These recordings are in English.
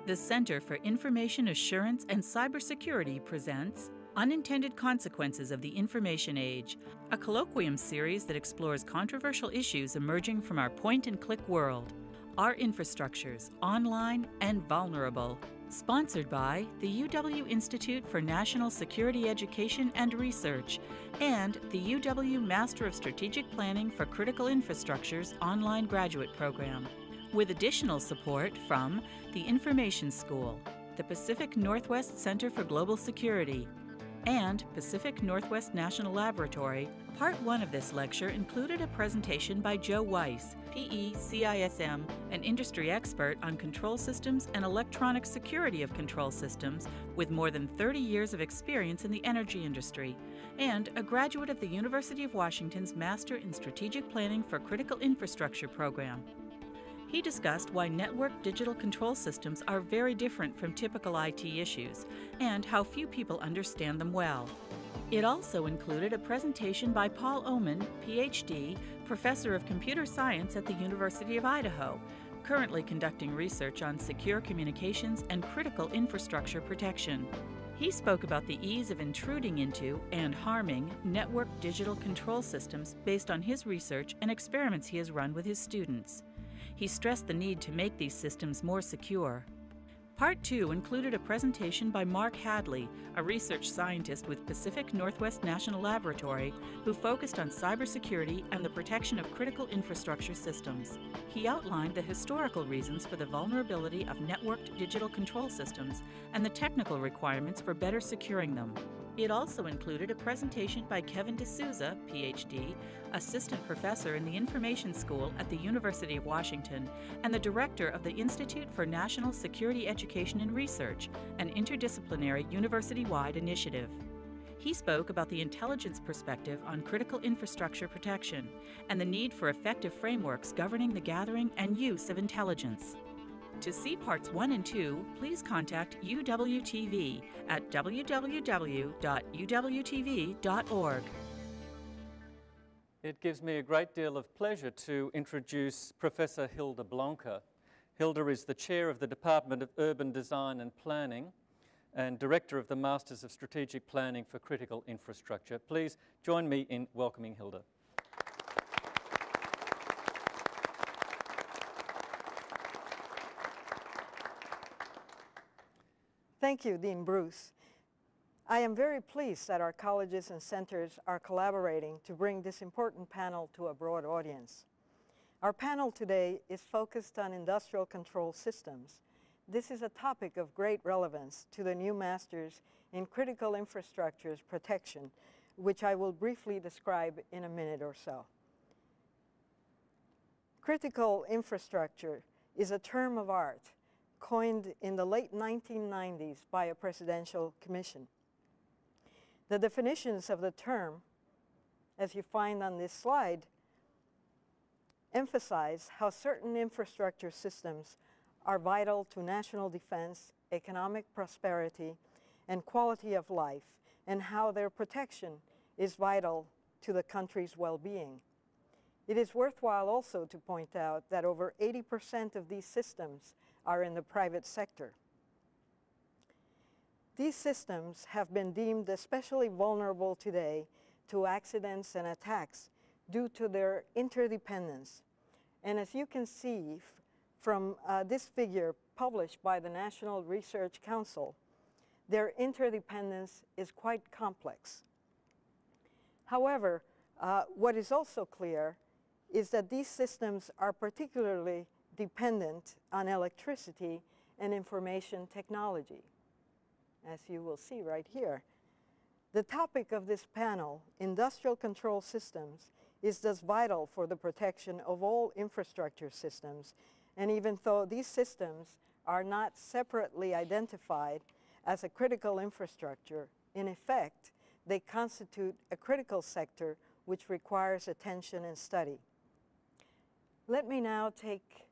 The Center for Information Assurance and Cybersecurity presents Unintended Consequences of the Information Age, a colloquium series that explores controversial issues emerging from our point-and-click world. Our infrastructures, online and vulnerable. Sponsored by the UW Institute for National Security Education and Research and the UW Master of Strategic Planning for Critical Infrastructure's online graduate program, with additional support from the Information School, the Pacific Northwest Center for Global Security, and Pacific Northwest National Laboratory. Part 1 of this lecture included a presentation by Joe Weiss, PE, CISM, an industry expert on control systems and electronic security of control systems with more than 30 years of experience in the energy industry, and a graduate of the University of Washington's Master in Strategic Planning for Critical Infrastructure program. He discussed why network digital control systems are very different from typical IT issues and how few people understand them well. It also included a presentation by Paul Oman, Ph.D., Professor of Computer Science at the University of Idaho, currently conducting research on secure communications and critical infrastructure protection. He spoke about the ease of intruding into and harming network digital control systems based on his research and experiments he has run with his students. He stressed the need to make these systems more secure. Part 2 included a presentation by Mark Hadley, a research scientist with Pacific Northwest National Laboratory, who focused on cybersecurity and the protection of critical infrastructure systems. He outlined the historical reasons for the vulnerability of networked digital control systems and the technical requirements for better securing them. It also included a presentation by Kevin D'Souza, Ph.D., Assistant Professor in the Information School at the University of Washington and the Director of the Institute for National Security Education and Research, an interdisciplinary university-wide initiative. He spoke about the intelligence perspective on critical infrastructure protection and the need for effective frameworks governing the gathering and use of intelligence. To see Parts 1 and 2, please contact UWTV at www.uwtv.org. It gives me a great deal of pleasure to introduce Professor Hilda Blanco. Hilda is the Chair of the Department of Urban Design and Planning and Director of the Masters of Strategic Planning for Critical Infrastructure. Please join me in welcoming Hilda. Thank you, Dean Bruce. I am very pleased that our colleges and centers are collaborating to bring this important panel to a broad audience. Our panel today is focused on industrial control systems. This is a topic of great relevance to the new Masters in Critical Infrastructures Protection, which I will briefly describe in a minute or so. Critical infrastructure is a term of art coined in the late 1990s by a presidential commission. The definitions of the term, as you find on this slide, emphasize how certain infrastructure systems are vital to national defense, economic prosperity, and quality of life, and how their protection is vital to the country's well-being. It is worthwhile also to point out that over 80% of these systems are in the private sector. These systems have been deemed especially vulnerable today to accidents and attacks due to their interdependence. And as you can see from this figure published by the National Research Council, their interdependence is quite complex. However, what is also clear is that these systems are particularly dependent on electricity and information technology, as you will see right here. The topic of this panel, industrial control systems, is thus vital for the protection of all infrastructure systems, and even though these systems are not separately identified as a critical infrastructure, in effect, they constitute a critical sector which requires attention and study. Let me now take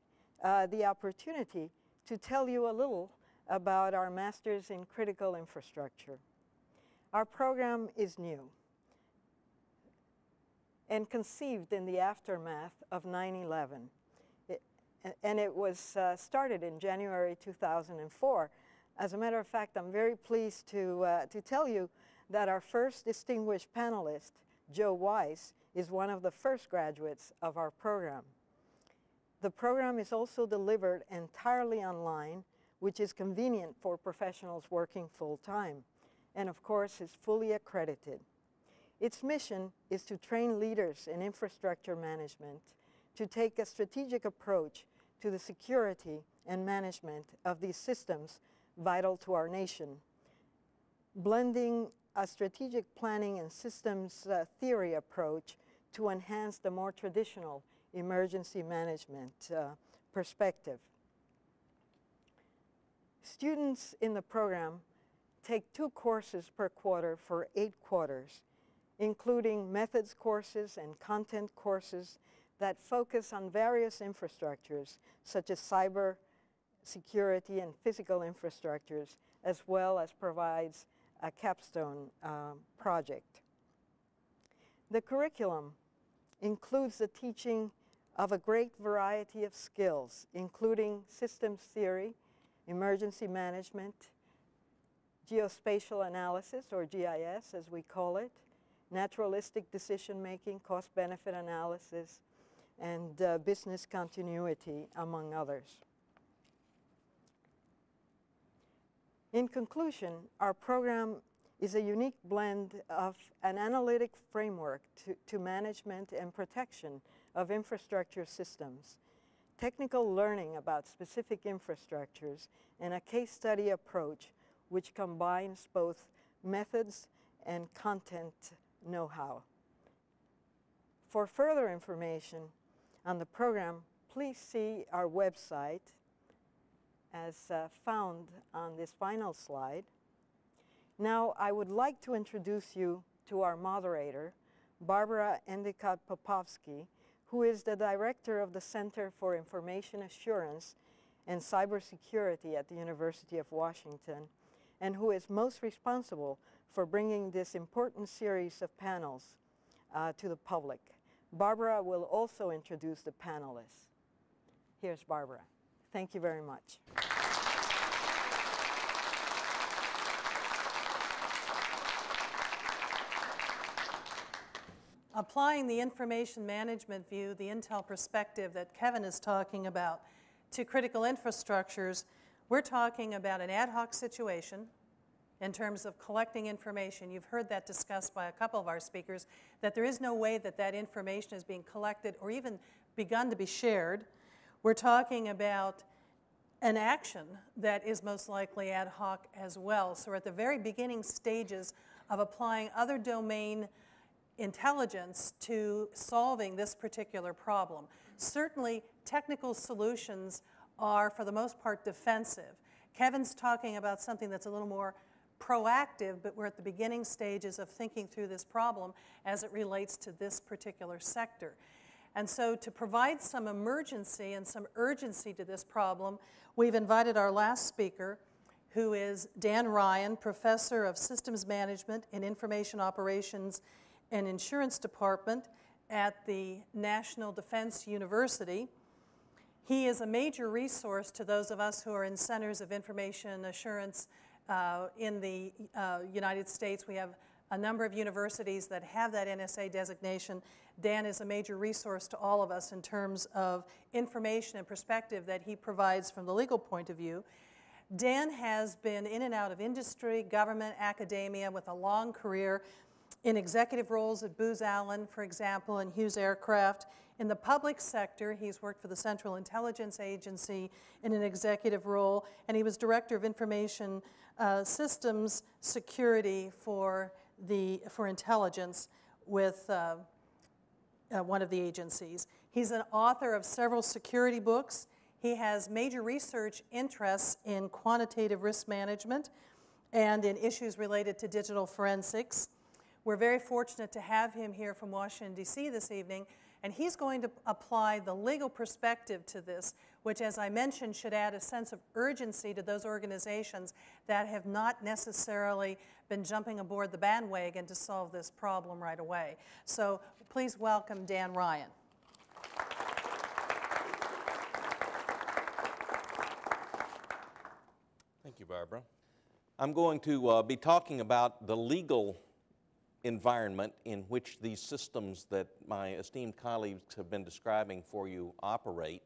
the opportunity to tell you a little about our Masters in Critical Infrastructure. Our program is new and conceived in the aftermath of 9/11. and it was started in January 2004. As a matter of fact, I'm very pleased to tell you that our first distinguished panelist, Joe Weiss, is one of the first graduates of our program. The program is also delivered entirely online, which is convenient for professionals working full-time, and of course is fully accredited. Its mission is to train leaders in infrastructure management to take a strategic approach to the security and management of these systems vital to our nation, blending a strategic planning and systems theory approach to enhance the more traditional emergency management perspective. Students in the program take 2 courses per quarter for 8 quarters, including methods courses and content courses that focus on various infrastructures, such as cyber security and physical infrastructures, as well as provides a capstone project. The curriculum includes the teaching of a great variety of skills, including systems theory, emergency management, geospatial analysis, or GIS as we call it, naturalistic decision-making, cost-benefit analysis, and business continuity, among others. In conclusion, our program is a unique blend of an analytic framework to management and protection of infrastructure systems, technical learning about specific infrastructures, and a case study approach which combines both methods and content know-how. For further information on the program, please see our website as found on this final slide. Now, I would like to introduce you to our moderator, Barbara Endicott-Popovsky, who is the director of the Center for Information Assurance and Cybersecurity at the University of Washington, and who is most responsible for bringing this important series of panels to the public. Barbara will also introduce the panelists. Here's Barbara. Thank you very much. Applying the information management view, the Intel perspective that Kevin is talking about, to critical infrastructures, we're talking about an ad hoc situation in terms of collecting information. You've heard that discussed by a couple of our speakers, that there is no way that that information is being collected or even begun to be shared. We're talking about an action that is most likely ad hoc as well. So we're at the very beginning stages of applying other domain intelligence to solving this particular problem. Certainly, technical solutions are, for the most part, defensive. Kevin's talking about something that's a little more proactive, but we're at the beginning stages of thinking through this problem as it relates to this particular sector. And so to provide some emergency and some urgency to this problem, we've invited our last speaker, who is Dan Ryan, Professor of Systems Management and Information Operations and Insurance Department at the National Defense University. He is a major resource to those of us who are in centers of information assurance in the United States. We have a number of universities that have that NSA designation. Dan is a major resource to all of us in terms of information and perspective that he provides from the legal point of view. Dan has been in and out of industry, government, academia with a long career in executive roles at Booz Allen, for example, and Hughes Aircraft. In the public sector, he's worked for the Central Intelligence Agency in an executive role, and he was Director of Information Systems Security for intelligence with one of the agencies. He's an author of several security books. He has major research interests in quantitative risk management and in issues related to digital forensics. We're very fortunate to have him here from Washington, D.C. this evening, and he's going to apply the legal perspective to this, which, as I mentioned, should add a sense of urgency to those organizations that have not necessarily been jumping aboard the bandwagon to solve this problem right away. So please welcome Dan Ryan. Thank you, Barbara. I'm going to be talking about the legal environment in which these systems that my esteemed colleagues have been describing for you operate,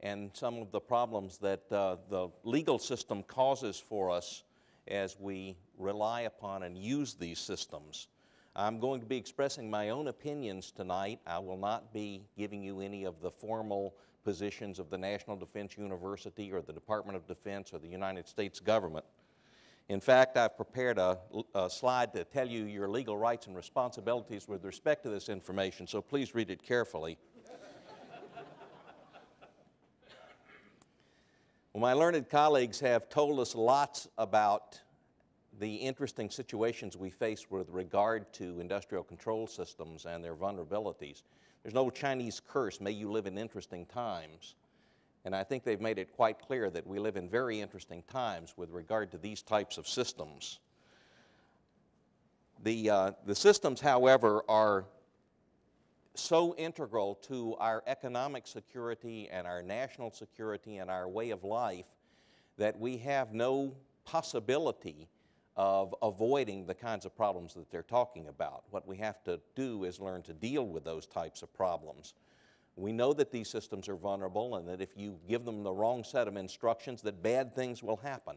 and some of the problems that the legal system causes for us as we rely upon and use these systems. I'm going to be expressing my own opinions tonight. I will not be giving you any of the formal positions of the National Defense University or the Department of Defense or the United States government. In fact, I've prepared a slide to tell you your legal rights and responsibilities with respect to this information, so please read it carefully. Well, my learned colleagues have told us lots about the interesting situations we face with regard to industrial control systems and their vulnerabilities. There's no Chinese curse, may you live in interesting times. And I think they've made it quite clear that we live in very interesting times with regard to these types of systems. The systems, however, are so integral to our economic security and our national security and our way of life that we have no possibility of avoiding the kinds of problems that they're talking about. What we have to do is learn to deal with those types of problems. We know that these systems are vulnerable and that if you give them the wrong set of instructions, that bad things will happen.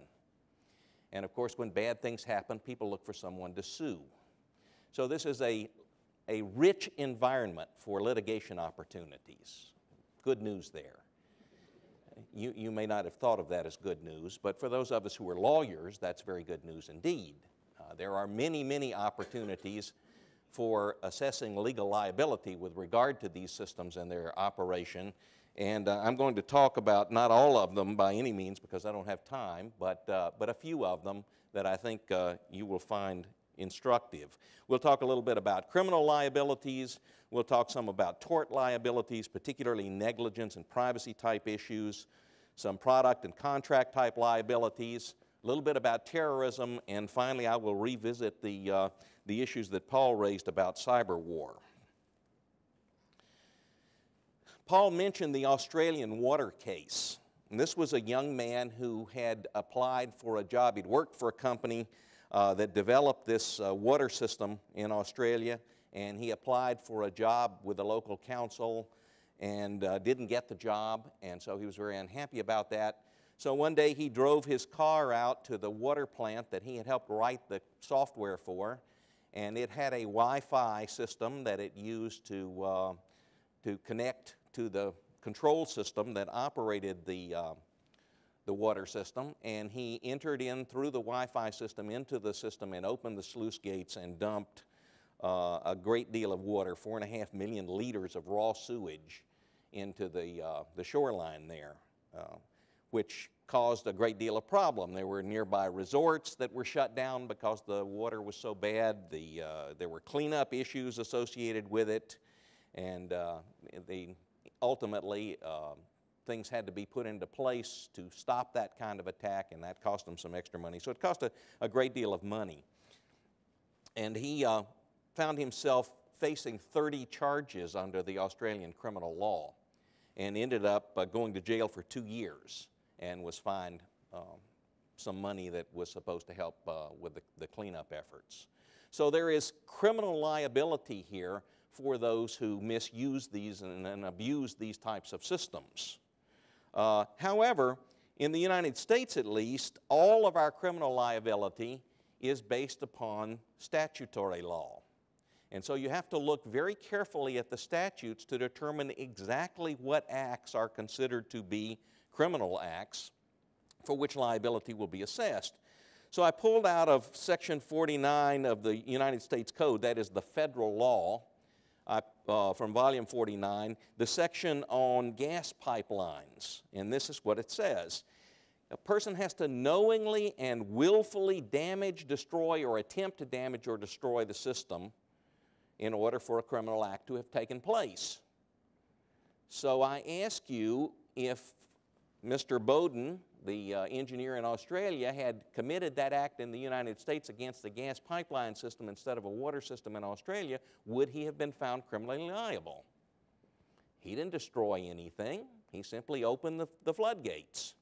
And of course, when bad things happen, people look for someone to sue. So this is a rich environment for litigation opportunities. Good news there. You may not have thought of that as good news, but for those of us who are lawyers, that's very good news indeed. There are many, many opportunities for assessing legal liability with regard to these systems and their operation, and I'm going to talk about not all of them by any means because I don't have time, but a few of them that I think you will find instructive. We'll talk a little bit about criminal liabilities. We'll talk some about tort liabilities, particularly negligence and privacy type issues, some product and contract type liabilities, a little bit about terrorism, and finally I will revisit the issues that Paul raised about cyber war. Paul mentioned the Australian water case. And this was a young man who had applied for a job. He'd worked for a company that developed this water system in Australia, and he applied for a job with the local council and didn't get the job, and so he was very unhappy about that. So one day he drove his car out to the water plant that he had helped write the software for, and it had a Wi-Fi system that it used to connect to the control system that operated the water system, and he entered in through the Wi-Fi system into the system and opened the sluice gates and dumped a great deal of water, 4.5 million liters of raw sewage into the shoreline there, which caused a great deal of problem. There were nearby resorts that were shut down because the water was so bad. There were cleanup issues associated with it, and ultimately things had to be put into place to stop that kind of attack, and that cost them some extra money. So it cost a great deal of money. And he found himself facing 30 charges under the Australian criminal law and ended up going to jail for 2 years and was fined some money that was supposed to help with the cleanup efforts. So there is criminal liability here for those who misuse these and abuse these types of systems. However, in the United States at least, all of our criminal liability is based upon statutory law. And so you have to look very carefully at the statutes to determine exactly what acts are considered to be criminal acts for which liability will be assessed. So I pulled out of Section 49 of the United States Code, that is the federal law, from Volume 49, the section on gas pipelines. And this is what it says. A person has to knowingly and willfully damage, destroy, or attempt to damage or destroy the system in order for a criminal act to have taken place. So I ask you, if Mr. Bowden, the engineer in Australia, had committed that act in the United States against the gas pipeline system instead of a water system in Australia, would he have been found criminally liable? He didn't destroy anything. He simply opened the floodgates.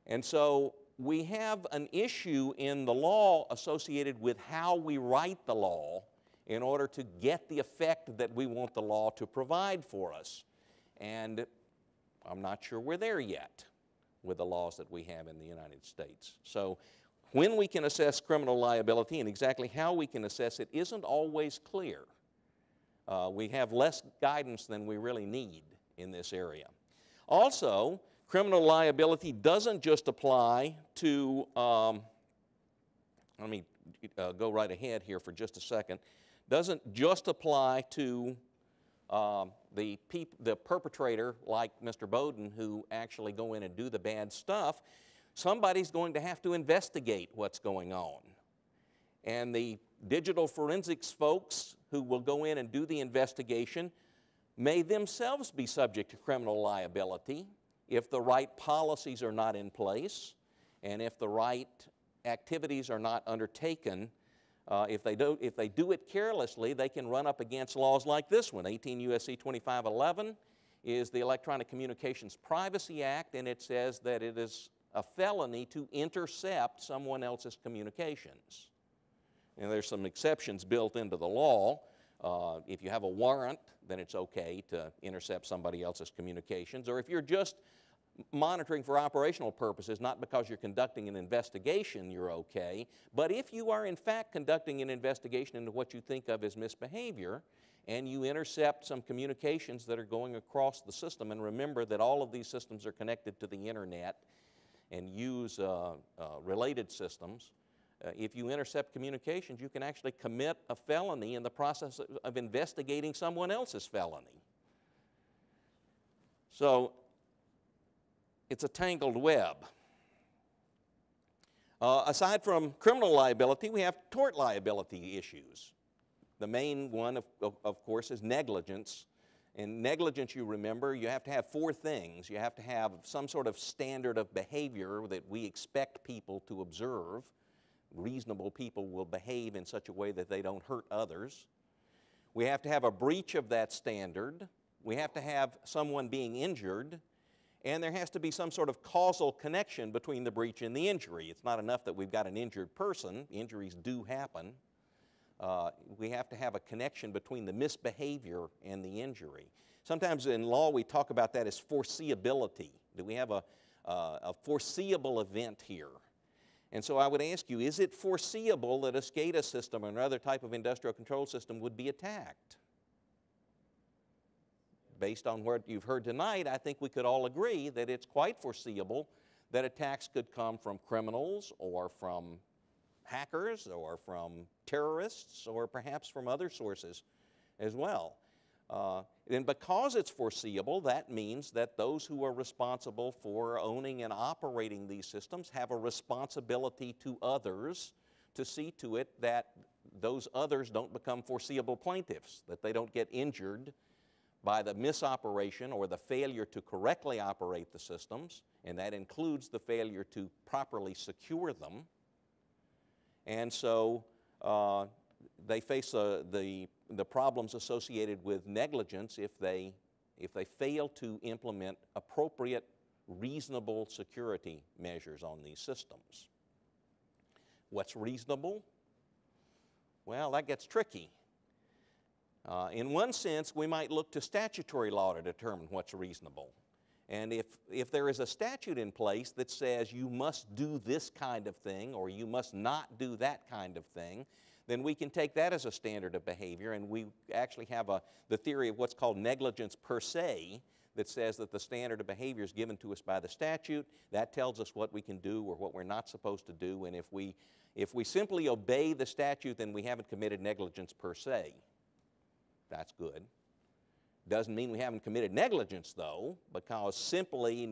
And so we have an issue in the law associated with how we write the law in order to get the effect that we want the law to provide for us. And I'm not sure we're there yet with the laws that we have in the United States. So when we can assess criminal liability and exactly how we can assess it isn't always clear. We have less guidance than we really need in this area. Also, criminal liability doesn't just apply to, let me go right ahead here for just a second, doesn't just apply to the perpetrator like Mr. Bowden who actually go in and do the bad stuff. Somebody's going to have to investigate what's going on. And the digital forensics folks who will go in and do the investigation may themselves be subject to criminal liability if the right policies are not in place and if the right activities are not undertaken. If they do it carelessly, they can run up against laws like this one. 18 U.S.C. 2511 is the Electronic Communications Privacy Act, and it says that it is a felony to intercept someone else's communications. And there's some exceptions built into the law. If you have a warrant, then it's okay to intercept somebody else's communications. Or if you're just monitoring for operational purposes, not because you're conducting an investigation, you're okay. But if you are in fact conducting an investigation into what you think of as misbehavior, and you intercept some communications that are going across the system, and remember that all of these systems are connected to the internet and use related systems, if you intercept communications, you can actually commit a felony in the process of investigating someone else's felony. So it's a tangled web. Aside from criminal liability, we have tort liability issues. The main one, of course, is negligence. In negligence, you remember, you have to have four things. You have to have some sort of standard of behavior that we expect people to observe. Reasonable people will behave in such a way that they don't hurt others. We have to have a breach of that standard. We have to have someone being injured. And there has to be some sort of causal connection between the breach and the injury. It's not enough that we've got an injured person. Injuries do happen. We have to have a connection between the misbehavior and the injury. Sometimes in law we talk about that as foreseeability. Do we have a foreseeable event here? And so I would ask you, is it foreseeable that a SCADA system or another type of industrial control system would be attacked? Based on what you've heard tonight, I think we could all agree that it's quite foreseeable that attacks could come from criminals or from hackers or from terrorists or perhaps from other sources as well. And because it's foreseeable, that means that those who are responsible for owning and operating these systems have a responsibility to others to see to it that those others don't become foreseeable plaintiffs, that they don't get injured by the misoperation or the failure to correctly operate the systems, and that includes the failure to properly secure them. And so they face the problems associated with negligence if they fail to implement appropriate, reasonable security measures on these systems. What's reasonable? Well, that gets tricky. In one sense, we might look to statutory law to determine what's reasonable. And if there is a statute in place that says you must do this kind of thing or you must not do that kind of thing, then we can take that as a standard of behavior, and we actually have the theory of what's called negligence per se that says that the standard of behavior is given to us by the statute. That tells us what we can do or what we're not supposed to do, and if we simply obey the statute, then we haven't committed negligence per se. That's good. Doesn't mean we haven't committed negligence, though, because simply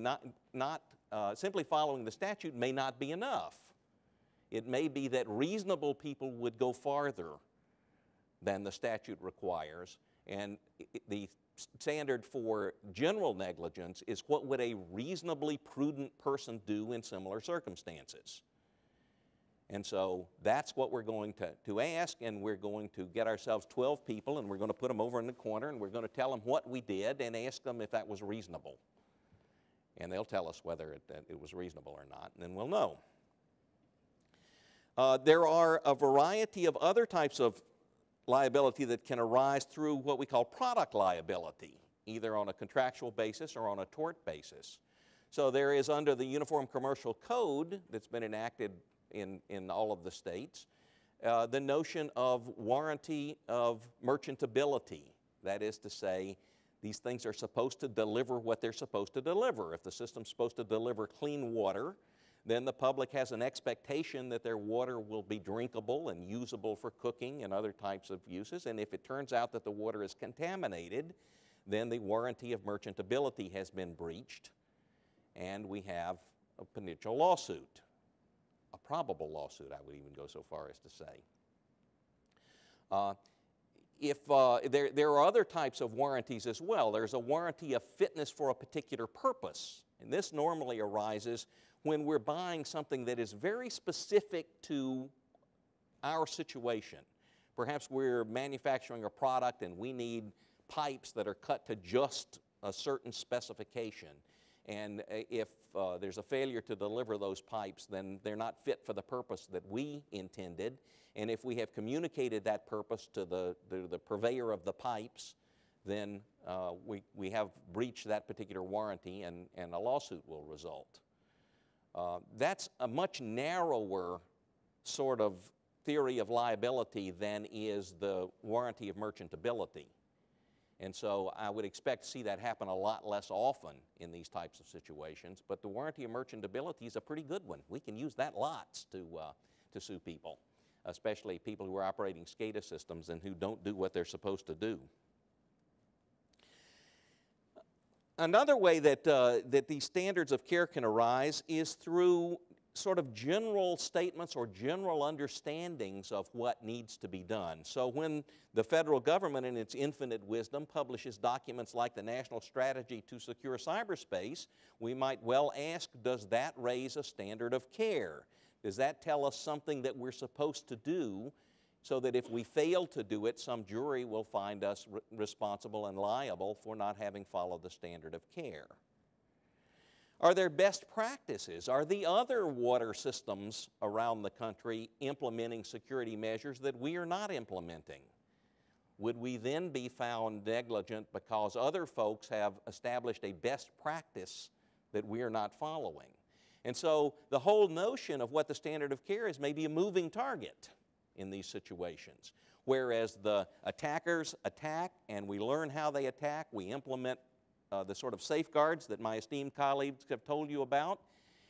following the statute may not be enough. It may be that reasonable people would go farther than the statute requires, and the standard for general negligence is what would a reasonably prudent person do in similar circumstances. And so that's what we're going to ask, and we're going to get ourselves 12 people, and we're going to put them over in the corner, and we're going to tell them what we did and ask them if that was reasonable. And they'll tell us whether it was reasonable or not, and then we'll know. There are a variety of other types of liability that can arise through what we call product liability, either on a contractual basis or on a tort basis. So there is, under the Uniform Commercial Code that's been enacted in all of the states, the notion of warranty of merchantability. That is to say, these things are supposed to deliver what they're supposed to deliver. If the system's supposed to deliver clean water, then the public has an expectation that their water will be drinkable and usable for cooking and other types of uses. And if it turns out that the water is contaminated, then the warranty of merchantability has been breached, and we have a potential lawsuit, a probable lawsuit, I would even go so far as to say. There are other types of warranties as well. There's a warranty of fitness for a particular purpose, and this normally arises when we're buying something that is very specific to our situation. Perhaps we're manufacturing a product and we need pipes that are cut to just a certain specification. And if there's a failure to deliver those pipes, then they're not fit for the purpose that we intended. And if we have communicated that purpose to the purveyor of the pipes, then we have breached that particular warranty, and a lawsuit will result. That's a much narrower sort of theory of liability than is the warranty of merchantability. And so I would expect to see that happen a lot less often in these types of situations. But the warranty of merchantability is a pretty good one. We can use that lots to sue people, especially people who are operating SCADA systems and who don't do what they're supposed to do. Another way that these standards of care can arise is through sort of general statements or general understandings of what needs to be done. So when the federal government in its infinite wisdom publishes documents like the National Strategy to Secure Cyberspace, we might well ask, does that raise a standard of care? Does that tell us something that we're supposed to do so that if we fail to do it, some jury will find us responsible and liable for not having followed the standard of care? Are there best practices? Are the other water systems around the country implementing security measures that we are not implementing? Would we then be found negligent because other folks have established a best practice that we are not following? And so the whole notion of what the standard of care is may be a moving target in these situations. Whereas the attackers attack and we learn how they attack, we implement the sort of safeguards that my esteemed colleagues have told you about,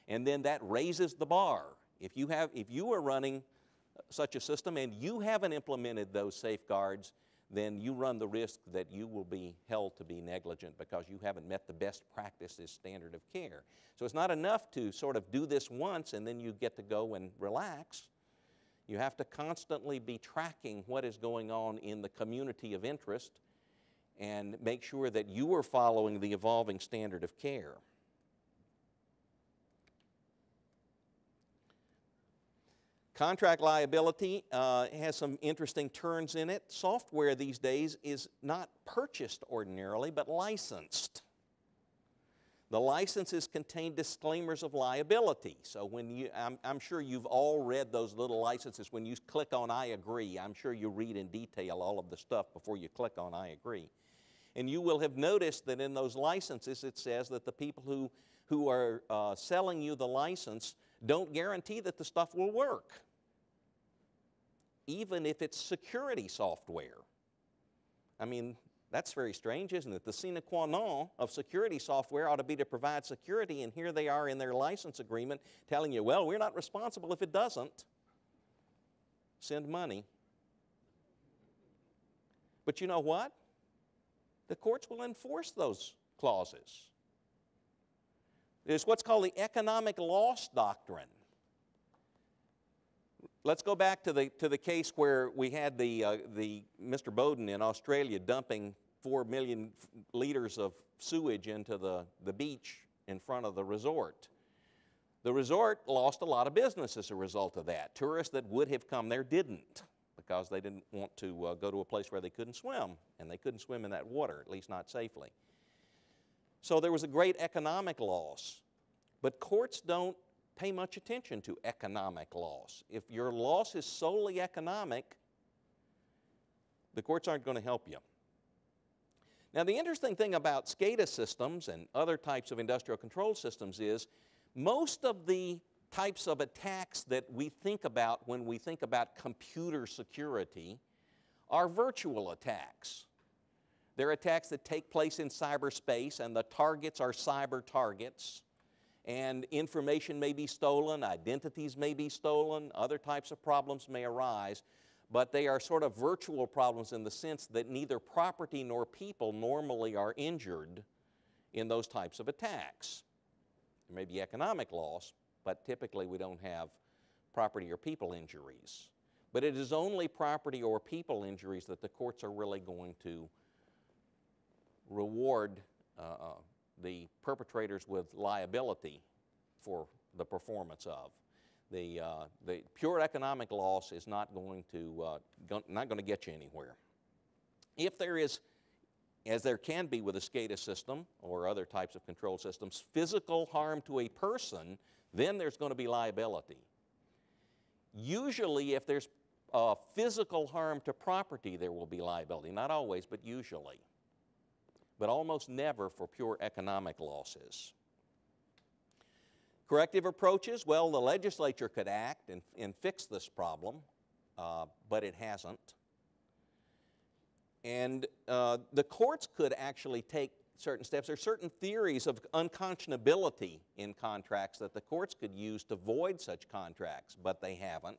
and then that raises the bar. If you are running such a system and you haven't implemented those safeguards, then you run the risk that you will be held to be negligent because you haven't met the best practices standard of care. So it's not enough to sort of do this once and then you get to go and relax. You have to constantly be tracking what is going on in the community of interest and make sure that you are following the evolving standard of care. Contract liability has some interesting turns in it. Software these days is not purchased ordinarily, but licensed. The licenses contain disclaimers of liability. So when I'm sure you've all read those little licenses. When you click on I agree, I'm sure you read in detail all of the stuff before you click on I agree. And you will have noticed that in those licenses it says that the people who are selling you the license don't guarantee that the stuff will work, even if it's security software. I mean, that's very strange, isn't it? The sine qua non of security software ought to be to provide security, and here they are in their license agreement telling you, well, we're not responsible if it doesn't. Send money. But you know what? The courts will enforce those clauses. There's what's called the economic loss doctrine. Let's go back to the case where we had the Mr. Bowden in Australia dumping 4 million liters of sewage into the beach in front of the resort. The resort lost a lot of business as a result of that. Tourists that would have come there didn't, because they didn't want to go to a place where they couldn't swim, and they couldn't swim in that water, at least not safely. So there was a great economic loss. But courts don't pay much attention to economic loss. If your loss is solely economic, the courts aren't going to help you. Now, the interesting thing about SCADA systems and other types of industrial control systems is most of the types of attacks that we think about when we think about computer security are virtual attacks. They're attacks that take place in cyberspace, and the targets are cyber targets, and information may be stolen, identities may be stolen, other types of problems may arise, but they are sort of virtual problems in the sense that neither property nor people normally are injured in those types of attacks. There may be economic loss, but typically we don't have property or people injuries. But it is only property or people injuries that the courts are really going to reward the perpetrators with liability for the performance of. The pure economic loss is not going to get you anywhere. If there is, as there can be with a SCADA system or other types of control systems, physical harm to a person, then there's going to be liability. Usually, if there's physical harm to property, there will be liability. Not always, but usually. But almost never for pure economic losses. Corrective approaches, well, the legislature could act and fix this problem, but it hasn't. And the courts could actually take certain steps. There are certain theories of unconscionability in contracts that the courts could use to void such contracts, but they haven't.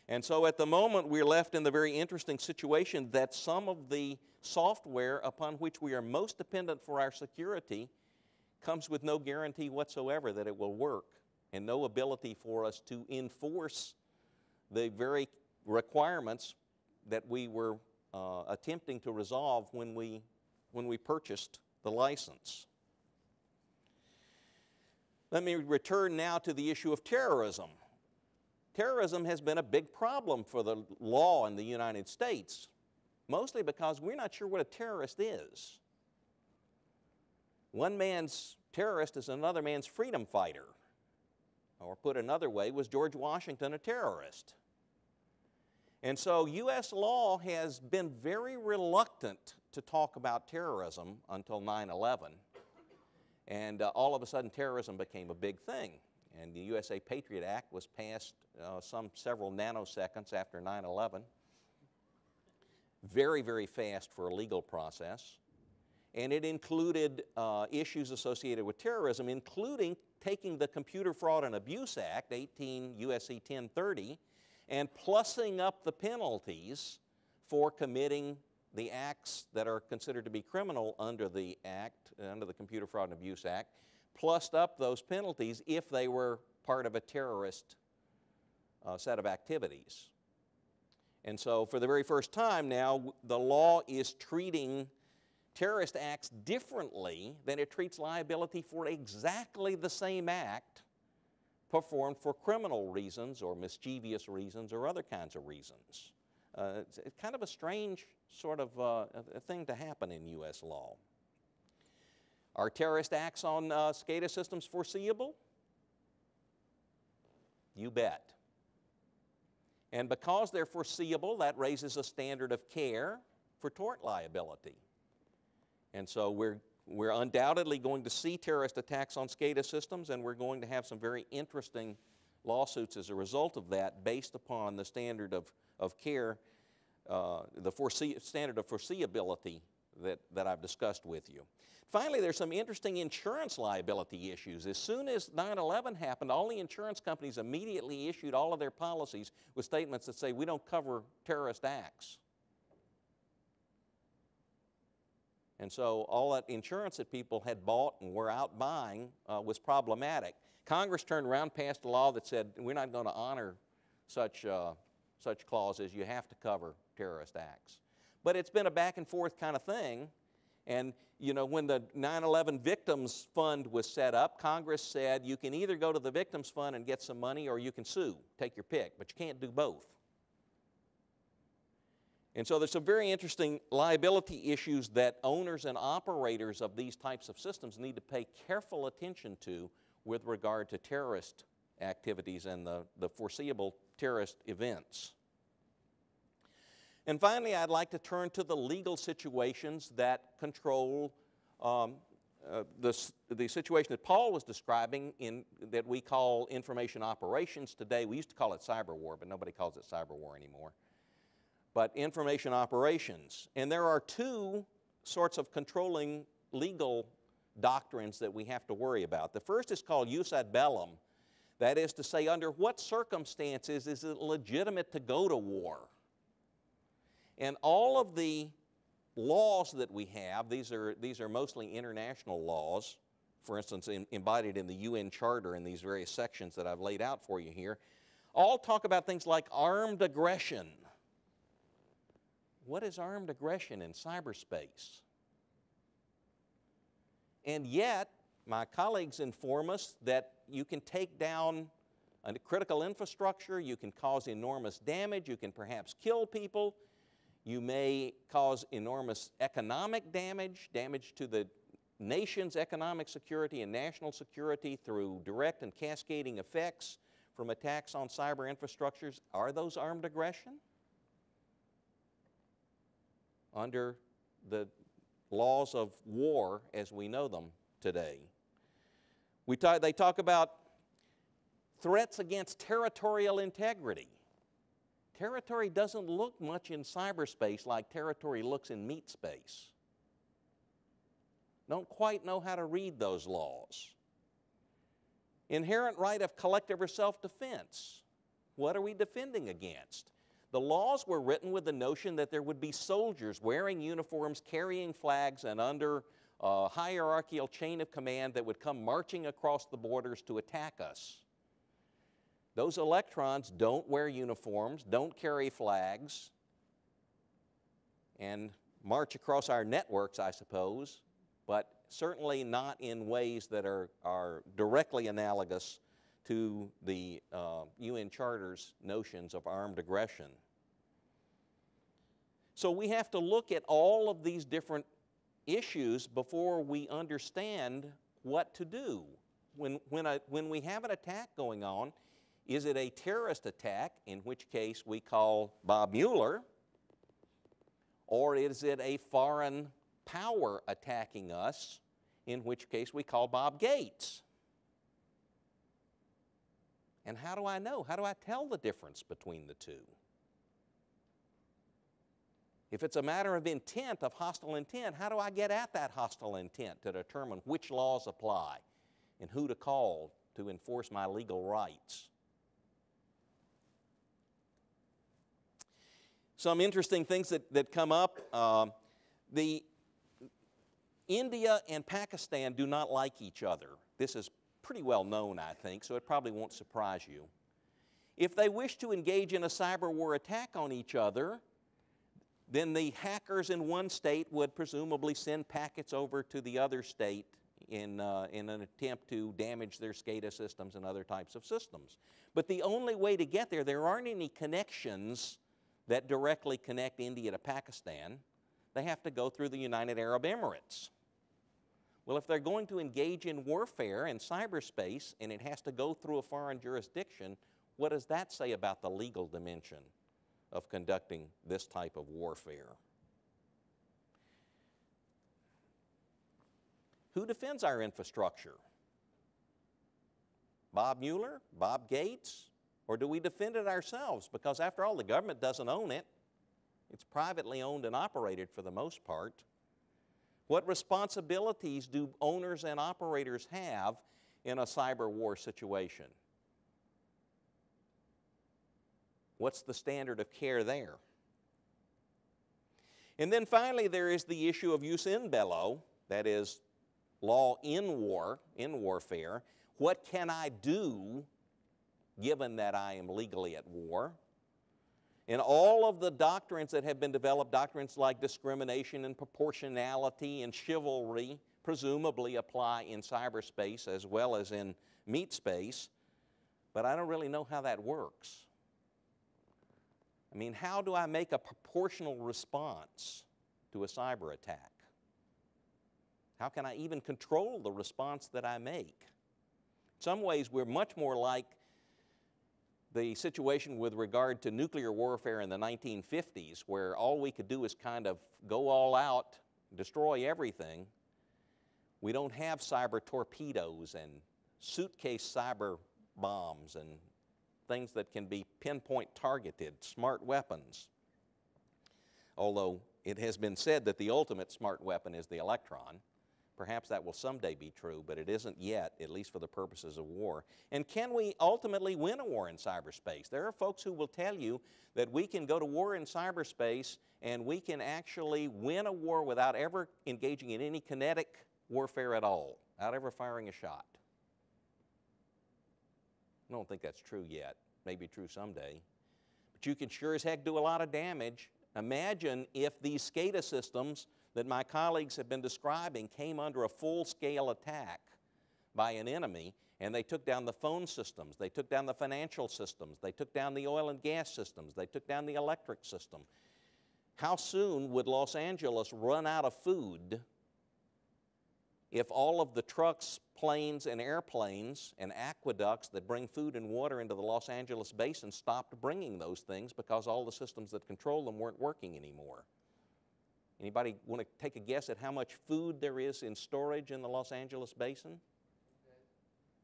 And so at the moment we're left in the very interesting situation that some of the software upon which we are most dependent for our security comes with no guarantee whatsoever that it will work, and no ability for us to enforce the very requirements that we were attempting to resolve when we purchased the license. Let me return now to the issue of terrorism. Terrorism has been a big problem for the law in the United States, mostly because we're not sure what a terrorist is. One man's terrorist is another man's freedom fighter. Or put another way, was George Washington a terrorist? And so U.S. law has been very reluctant to talk about terrorism until 9/11. And all of a sudden terrorism became a big thing. And the USA Patriot Act was passed several nanoseconds after 9/11. Very, very fast for a legal process. And it included issues associated with terrorism, including taking the Computer Fraud and Abuse Act, 18 U.S.C. 1030, and plussing up the penalties for committing the acts that are considered to be criminal under the Act, under the Computer Fraud and Abuse Act, plussed up those penalties if they were part of a terrorist set of activities. And so for the very first time now, the law is treating terrorist acts differently than it treats liability for exactly the same act performed for criminal reasons or mischievous reasons or other kinds of reasons. It's kind of a strange sort of a thing to happen in U.S. law. Are terrorist acts on SCADA systems foreseeable? You bet. And because they're foreseeable, that raises a standard of care for tort liability. And so we're undoubtedly going to see terrorist attacks on SCADA systems, and we're going to have some very interesting lawsuits as a result of that based upon the standard of care, standard of foreseeability that I've discussed with you. Finally, there's some interesting insurance liability issues. As soon as 9/11 happened, all the insurance companies immediately issued all of their policies with statements that say, we don't cover terrorist acts. And so all that insurance that people had bought and were out buying was problematic. Congress turned around, passed a law that said, we're not going to honor such clauses. You have to cover terrorist acts. But it's been a back and forth kind of thing. And you know, when the 9/11 Victims Fund was set up, Congress said you can either go to the Victims Fund and get some money or you can sue. Take your pick, but you can't do both. And so there's some very interesting liability issues that owners and operators of these types of systems need to pay careful attention to with regard to terrorist activities and the foreseeable terrorist events. And finally, I'd like to turn to the legal situations that control the situation that Paul was describing that we call information operations today. We used to call it cyber war, but nobody calls it cyber war anymore. But information operations. And there are two sorts of controlling legal doctrines that we have to worry about. The first is called jus ad bellum. That is to say, under what circumstances is it legitimate to go to war? And all of the laws that we have, these are mostly international laws, for instance, embodied in the UN Charter in these various sections that I've laid out for you here, all talk about things like armed aggression. What is armed aggression in cyberspace? And yet, my colleagues inform us that you can take down a critical infrastructure, you can cause enormous damage, you can perhaps kill people, you may cause enormous economic damage, damage to the nation's economic security and national security through direct and cascading effects from attacks on cyber infrastructures. Are those armed aggression? Under the laws of war as we know them today. They talk about threats against territorial integrity. Territory doesn't look much in cyberspace like territory looks in meat space. Don't quite know how to read those laws. Inherent right of collective or self-defense. What are we defending against? The laws were written with the notion that there would be soldiers wearing uniforms, carrying flags, and under a hierarchical chain of command that would come marching across the borders to attack us. Those electrons don't wear uniforms, don't carry flags, and march across our networks, I suppose, but certainly not in ways that are directly analogous to the UN Charter's notions of armed aggression. So we have to look at all of these different issues before we understand what to do. When we have an attack going on, is it a terrorist attack, in which case we call Bob Mueller, or is it a foreign power attacking us, in which case we call Bob Gates? And how do I know? How do I tell the difference between the two? If it's a matter of intent, of hostile intent, how do I get at that hostile intent to determine which laws apply and who to call to enforce my legal rights? Some interesting things that come up. India and Pakistan do not like each other. This is pretty well known, I think, so it probably won't surprise you. If they wish to engage in a cyber war attack on each other, then the hackers in one state would presumably send packets over to the other state in an attempt to damage their SCADA systems and other types of systems. But the only way to get there aren't any connections that directly connect India to Pakistan. They have to go through the United Arab Emirates. Well, if they're going to engage in warfare in cyberspace and it has to go through a foreign jurisdiction, what does that say about the legal dimension of conducting this type of warfare? Who defends our infrastructure? Bob Mueller? Bob Gates? Or do we defend it ourselves? Because after all, the government doesn't own it. It's privately owned and operated for the most part. What responsibilities do owners and operators have in a cyber war situation? What's the standard of care there? And then finally, there is the issue of jus in bello, that is, law in war, in warfare. What can I do given that I am legally at war? And all of the doctrines that have been developed, doctrines like discrimination and proportionality and chivalry, presumably apply in cyberspace as well as in meat space, but I don't really know how that works. I mean, how do I make a proportional response to a cyber attack? How can I even control the response that I make? In some ways, we're much more like the situation with regard to nuclear warfare in the 1950s, where all we could do is kind of go all out, destroy everything. We don't have cyber torpedoes and suitcase cyber bombs and things that can be pinpoint targeted, smart weapons. Although it has been said that the ultimate smart weapon is the electron. Perhaps that will someday be true, but it isn't yet, at least for the purposes of war. And can we ultimately win a war in cyberspace? There are folks who will tell you that we can go to war in cyberspace and we can actually win a war without ever engaging in any kinetic warfare at all, without ever firing a shot. I don't think that's true yet. Maybe true someday. But you can sure as heck do a lot of damage. Imagine if these SCADA systems that my colleagues have been describing came under a full-scale attack by an enemy, and they took down the phone systems, they took down the financial systems, they took down the oil and gas systems, they took down the electric system. How soon would Los Angeles run out of food if all of the trucks, planes, and airplanes and aqueducts that bring food and water into the Los Angeles basin stopped bringing those things because all the systems that control them weren't working anymore? Anybody want to take a guess at how much food there is in storage in the Los Angeles basin?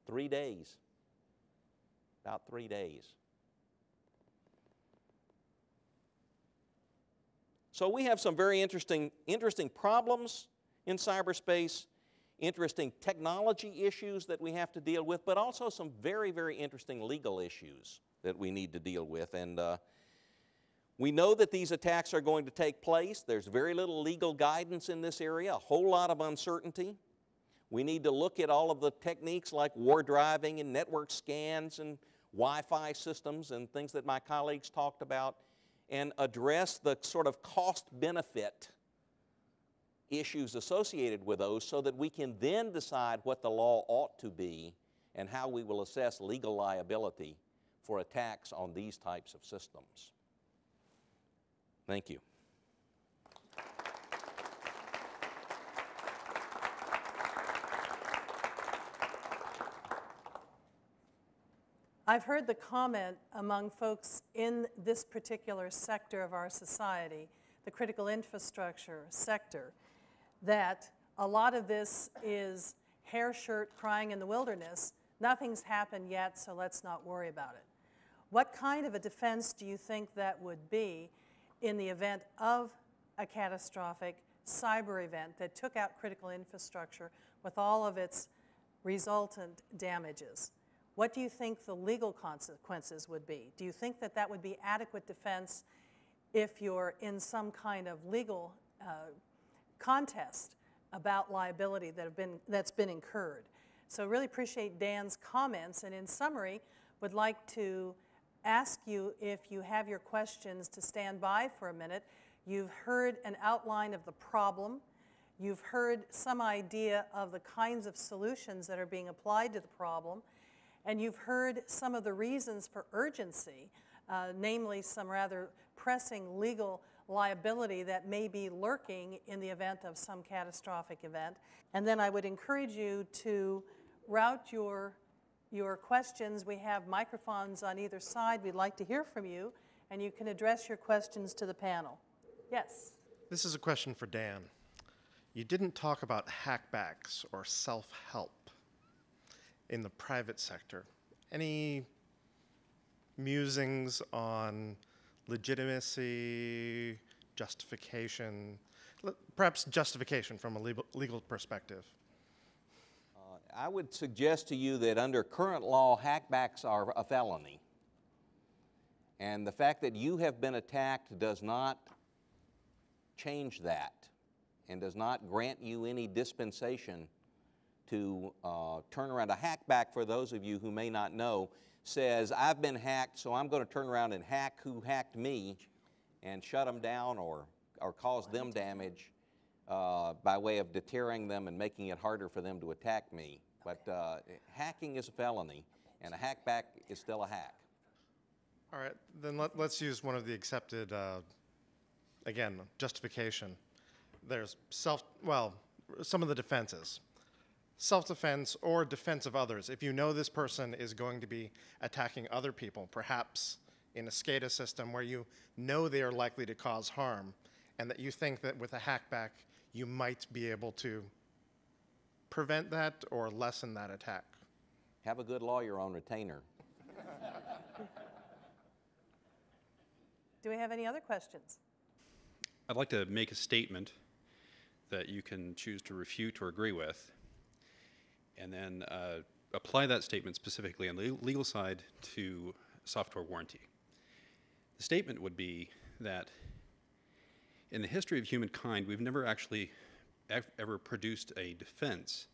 3 days. About 3 days. So we have some very interesting problems in cyberspace, interesting technology issues that we have to deal with, but also some very, very interesting legal issues that we need to deal with. And we know that these attacks are going to take place. There's very little legal guidance in this area, a whole lot of uncertainty. We need to look at all of the techniques like war driving and network scans and Wi-Fi systems and things that my colleagues talked about, and address the sort of cost-benefit issues associated with those so that we can then decide what the law ought to be and how we will assess legal liability for attacks on these types of systems. Thank you. I've heard the comment among folks in this particular sector of our society, the critical infrastructure sector, that a lot of this is hair shirt crying in the wilderness. Nothing's happened yet, so let's not worry about it. What kind of a defense do you think that would be in the event of a catastrophic cyber event that took out critical infrastructure with all of its resultant damages? What do you think the legal consequences would be? Do you think that that would be adequate defense if you're in some kind of legal contest about liability that's been incurred? So really appreciate Dan's comments, and in summary, would like to ask you if you have your questions to stand by for a minute. You've heard an outline of the problem. You've heard some idea of the kinds of solutions that are being applied to the problem. And you've heard some of the reasons for urgency, namely some rather pressing legal liability that may be lurking in the event of some catastrophic event. And then I would encourage you to route your questions. We have microphones on either side. We'd like to hear from you, and you can address your questions to the panel. Yes? This is a question for Dan. You didn't talk about hackbacks or self-help in the private sector. Any musings on legitimacy, justification, perhaps justification from a legal perspective? I would suggest to you that under current law, hackbacks are a felony. And the fact that you have been attacked does not change that and does not grant you any dispensation to turn around. A hackback, for those of you who may not know, says, I've been hacked, so I'm going to turn around and hack who hacked me and shut them down or cause them damage by way of deterring them and making it harder for them to attack me. But hacking is a felony, and a hackback is still a hack. All right, then let's use one of the accepted, again, justification. There's some of the defenses. Self-defense or defense of others. If you know this person is going to be attacking other people, perhaps in a SCADA system where you know they are likely to cause harm, and that you think that with a hackback you might be able to prevent that or lessen that attack. Have a good lawyer on retainer. Do we have any other questions? I'd like to make a statement that you can choose to refute or agree with, and then apply that statement specifically on the legal side to software warranty. The statement would be that in the history of humankind, we've never actually ever produced a defense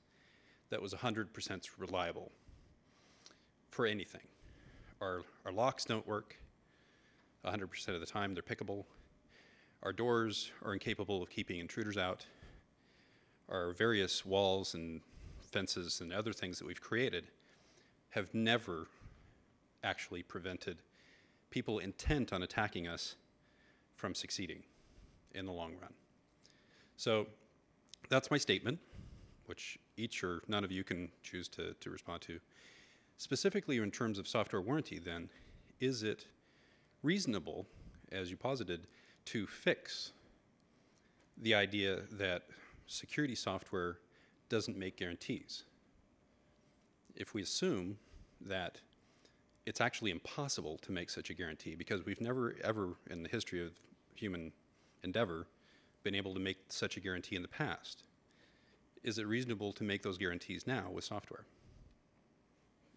that was 100% reliable for anything. Our locks don't work 100% of the time. They're pickable. Our doors are incapable of keeping intruders out. Our various walls and fences and other things that we've created have never actually prevented people intent on attacking us from succeeding in the long run. So that's my statement, which each or none of you can choose to respond to. Specifically in terms of software warranty then, is it reasonable, as you posited, to fix the idea that security software doesn't make guarantees? If we assume that it's actually impossible to make such a guarantee because we've never ever in the history of human endeavor been able to make such a guarantee in the past, is it reasonable to make those guarantees now with software?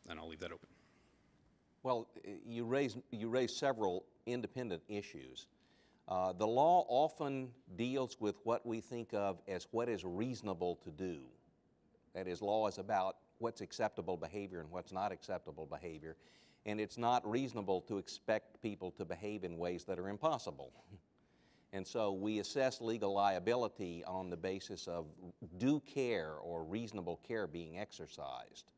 And I'll leave that open. Well, you raise several independent issues. The law often deals with what we think of as what is reasonable to do. That is, law is about what's acceptable behavior and what's not acceptable behavior, and it's not reasonable to expect people to behave in ways that are impossible. And so we assess legal liability on the basis of due care or reasonable care being exercised.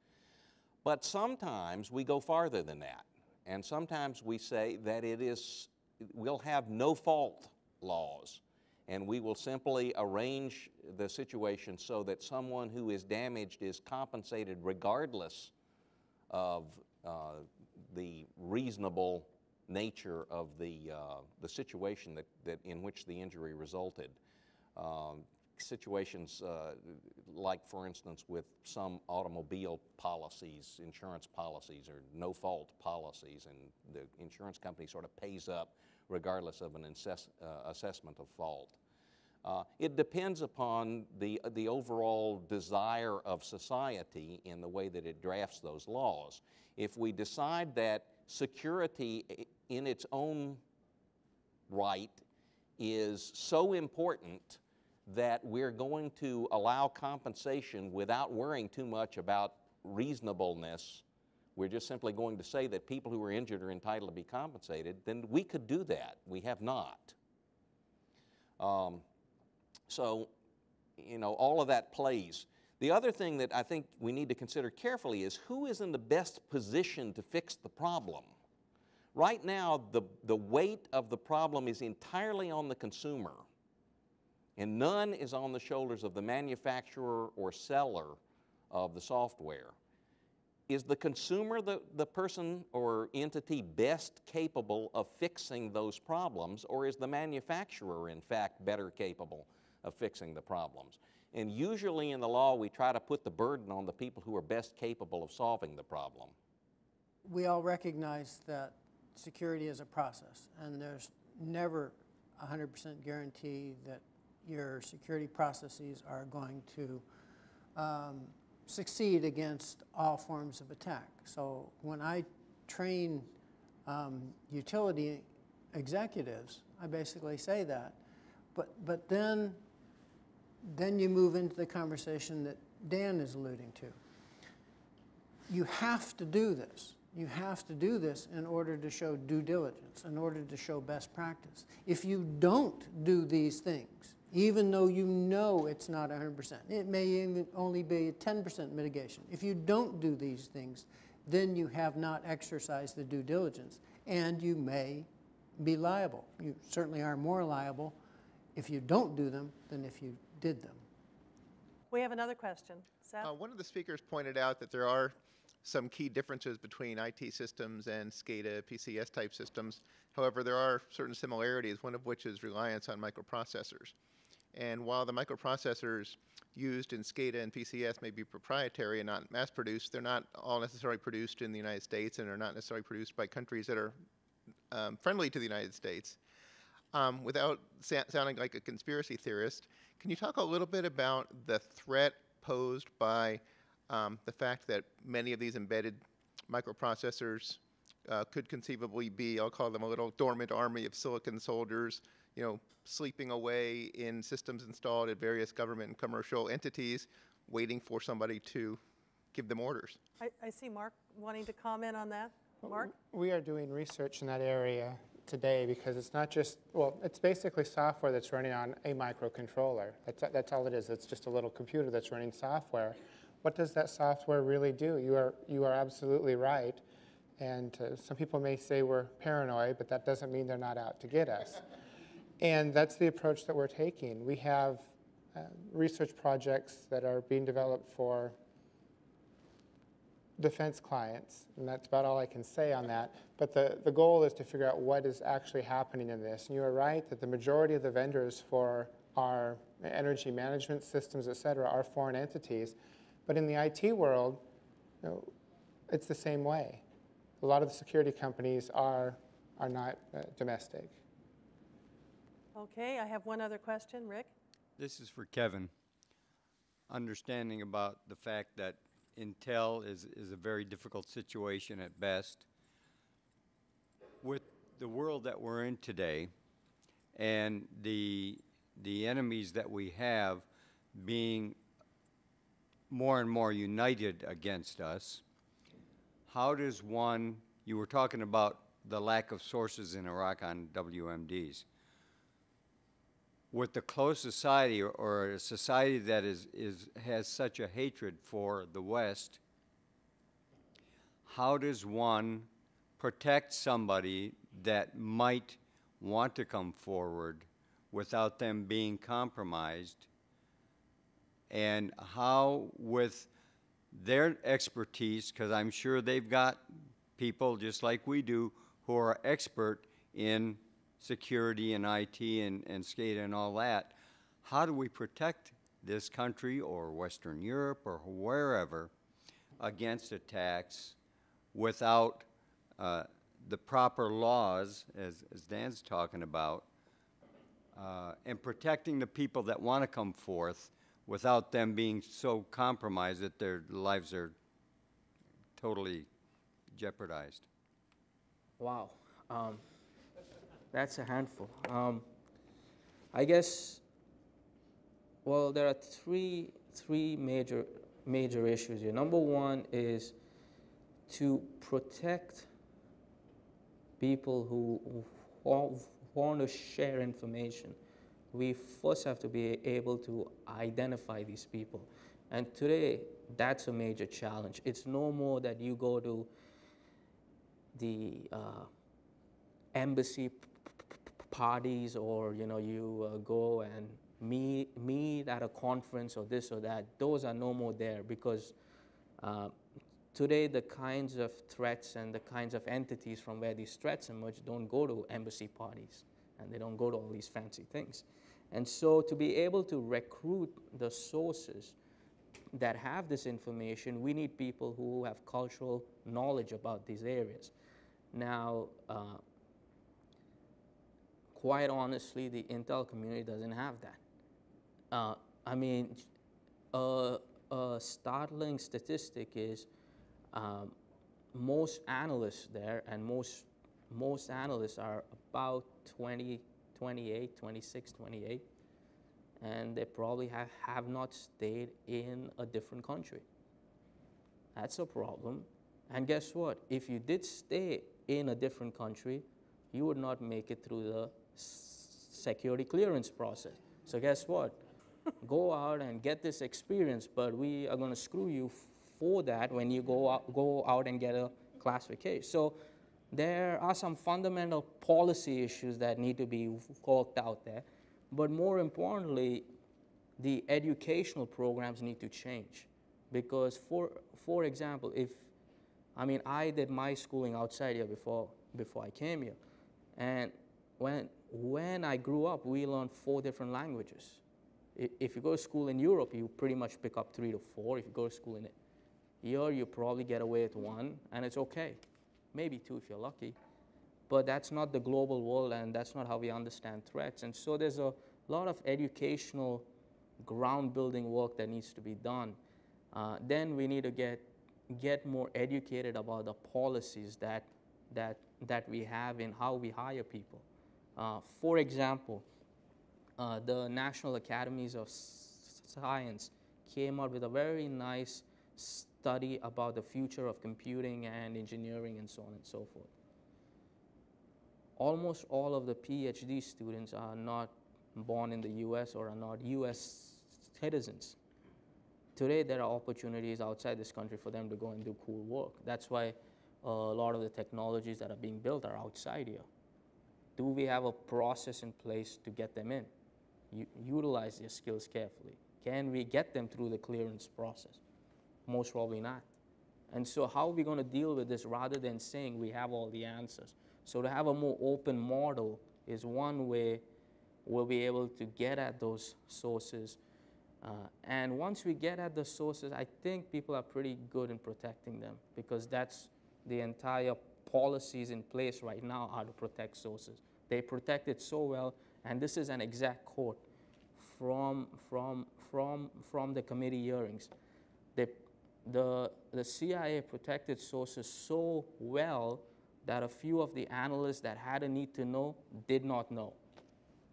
But sometimes we go farther than that, and sometimes we say that we'll have no-fault laws, and we will simply arrange the situation so that someone who is damaged is compensated regardless of the reasonable nature of the situation in which the injury resulted. Situations like, for instance, with some automobile policies, insurance policies, or no-fault policies, and the insurance company sort of pays up regardless of an assessment of fault. It depends upon the overall desire of society in the way that it drafts those laws. If we decide that security in its own right is so important that we're going to allow compensation without worrying too much about reasonableness, we're just simply going to say that people who are injured are entitled to be compensated, then we could do that. We have not. So, you know, all of that plays. The other thing that I think we need to consider carefully is who is in the best position to fix the problem. Right now, the weight of the problem is entirely on the consumer, and none is on the shoulders of the manufacturer or seller of the software. Is the consumer the person or entity best capable of fixing those problems, or is the manufacturer, in fact, better capable of fixing the problems? And usually in the law, we try to put the burden on the people who are best capable of solving the problem. We all recognize that security is a process, and there's never a 100% guarantee that your security processes are going to succeed against all forms of attack. So when I train utility executives, I basically say that. But then you move into the conversation that Dan is alluding to. You have to do this. You have to do this in order to show due diligence, in order to show best practice. If you don't do these things, even though you know it's not 100%, it may even only be a 10% mitigation. If you don't do these things, then you have not exercised the due diligence, and you may be liable. You certainly are more liable if you don't do them than if you did them. We have another question. Seth? One of the speakers pointed out that there are some key differences between IT systems and SCADA, PCS type systems. However, there are certain similarities, one of which is reliance on microprocessors. And while the microprocessors used in SCADA and PCS may be proprietary and not mass-produced, they're not all necessarily produced in the United States and are not necessarily produced by countries that are friendly to the United States. Without sounding like a conspiracy theorist, can you talk a little bit about the threat posed by the fact that many of these embedded microprocessors could conceivably be, I'll call them a little dormant army of silicon soldiers, you know, sleeping away in systems installed at various government and commercial entities, waiting for somebody to give them orders? I see Mark wanting to comment on that. Mark? We are doing research in that area today because it's not just, well, it's basically software that's running on a microcontroller. That's all it is. It's just a little computer that's running software. What does that software really do? You are absolutely right. And some people may say we're paranoid, but that doesn't mean they're not out to get us. And that's the approach that we're taking. We have research projects that are being developed for defense clients, and that's about all I can say on that. But the goal is to figure out what is actually happening in this. And you are right that the majority of the vendors for our energy management systems, et cetera, are foreign entities. But in the IT world, you know, it's the same way. A lot of the security companies are not domestic. Okay, I have one other question. Rick? This is for Kevin. Understanding about the fact that Intel is a very difficult situation at best. With the world that we're in today and the enemies that we have being more and more united against us, how does one, you were talking about the lack of sources in Iraq on WMDs. With the closed society or a society that has such a hatred for the West, how does one protect somebody that might want to come forward without them being compromised? And how, with their expertise, because I'm sure they've got people just like we do who are expert in security and IT and SCADA and all that, how do we protect this country or Western Europe or wherever against attacks without the proper laws, as Dan's talking about, and protecting the people that want to come forth without them being so compromised that their lives are totally jeopardized? Wow. That's a handful. I guess, well, there are three major issues here. Number one is to protect people who want to share information. We first have to be able to identify these people. And today, that's a major challenge. It's no more that you go to the embassy parties, or you go and meet at a conference or this or that. Those are no more there, because today the kinds of threats and the kinds of entities from where these threats emerge don't go to embassy parties, and they don't go to all these fancy things. And so to be able to recruit the sources that have this information, we need people who have cultural knowledge about these areas. Now, quite honestly, the Intel community doesn't have that. I mean, a startling statistic is most analysts there, and most analysts are about 28, 26, 28, and they probably have not stayed in a different country. That's a problem. And guess what? If you did stay in a different country, you would not make it through the security clearance process. So guess what? Go out and get this experience, but we are going to screw you for that when you go out and get a classification. So There are some fundamental policy issues that need to be worked out there, but more importantly, the educational programs need to change. Because for example, I did my schooling outside here before I came here, and when I grew up, we learned 4 different languages. If you go to school in Europe, you pretty much pick up 3 to 4. If you go to school in here, you probably get away with 1, and it's okay. Maybe 2 if you're lucky. But that's not the global world, and that's not how we understand threats. And so there's a lot of educational ground building work that needs to be done. Then we need to get more educated about the policies that we have in how we hire people. For example, the National Academies of Science came out with a very nice study about the future of computing and engineering and so on and so forth. Almost all of the PhD students are not born in the US or are not US citizens. Today, there are opportunities outside this country for them to go and do cool work. That's why a lot of the technologies that are being built are outside here. Do we have a process in place to get them in? Utilize their skills carefully. Can we get them through the clearance process? Most probably not. And so how are we going to deal with this rather than saying we have all the answers? So to have a more open model is one way we'll be able to get at those sources. And once we get at the sources, I think people are pretty good in protecting them, because that's the entire policies in place right now are to protect sources. They protect it so well, and this is an exact quote from the committee hearings. The CIA protected sources so well that a few of the analysts that had a need to know did not know.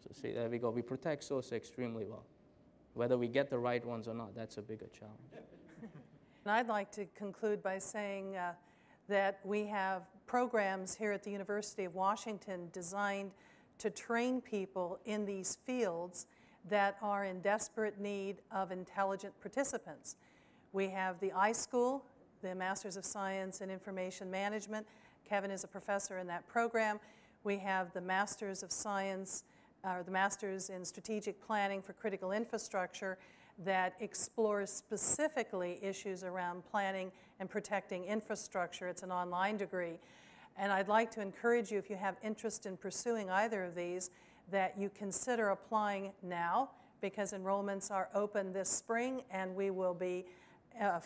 So see, there we go. We protect sources extremely well. Whether we get the right ones or not, that's a bigger challenge. And I'd like to conclude by saying that we have programs here at the University of Washington designed to train people in these fields that are in desperate need of intelligent participants. We have the iSchool, the Masters of Science in Information Management. Kevin is a professor in that program. We have the Masters of Science, or the Masters in Strategic Planning for Critical Infrastructure, that explores specifically issues around planning and protecting infrastructure. It's an online degree. And I'd like to encourage you, if you have interest in pursuing either of these, that you consider applying now, because enrollments are open this spring, and we will be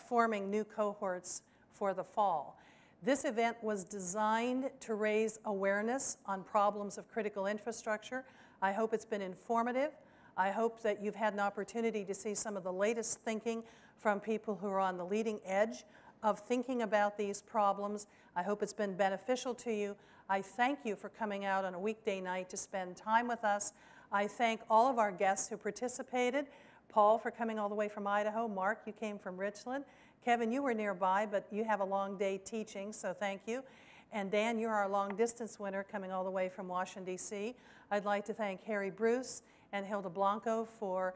forming new cohorts for the fall. This event was designed to raise awareness on problems of critical infrastructure. I hope it's been informative. I hope that you've had an opportunity to see some of the latest thinking from people who are on the leading edge of thinking about these problems. I hope it's been beneficial to you. I thank you for coming out on a weekday night to spend time with us. I thank all of our guests who participated. Paul for coming all the way from Idaho. Mark, you came from Richland. Kevin, you were nearby, but you have a long day teaching, so thank you. And Dan, you're our long distance winner coming all the way from Washington, D.C. I'd like to thank Harry Bruce and Hilda Blanco for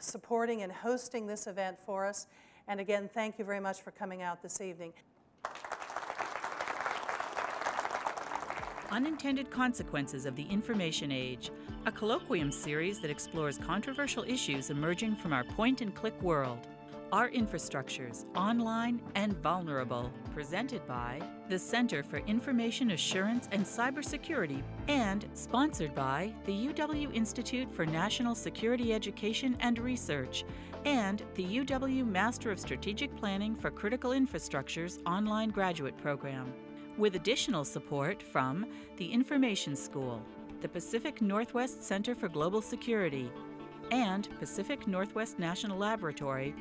supporting and hosting this event for us. And again, thank you very much for coming out this evening. Unintended Consequences of the Information Age, a colloquium series that explores controversial issues emerging from our point-and-click world. Our infrastructures, online and vulnerable, presented by the Center for Information Assurance and Cybersecurity and sponsored by the UW Institute for National Security Education and Research and the UW Master of Strategic Planning for Critical Infrastructure's online graduate program, with additional support from the Information School, the Pacific Northwest Center for Global Security, and Pacific Northwest National Laboratory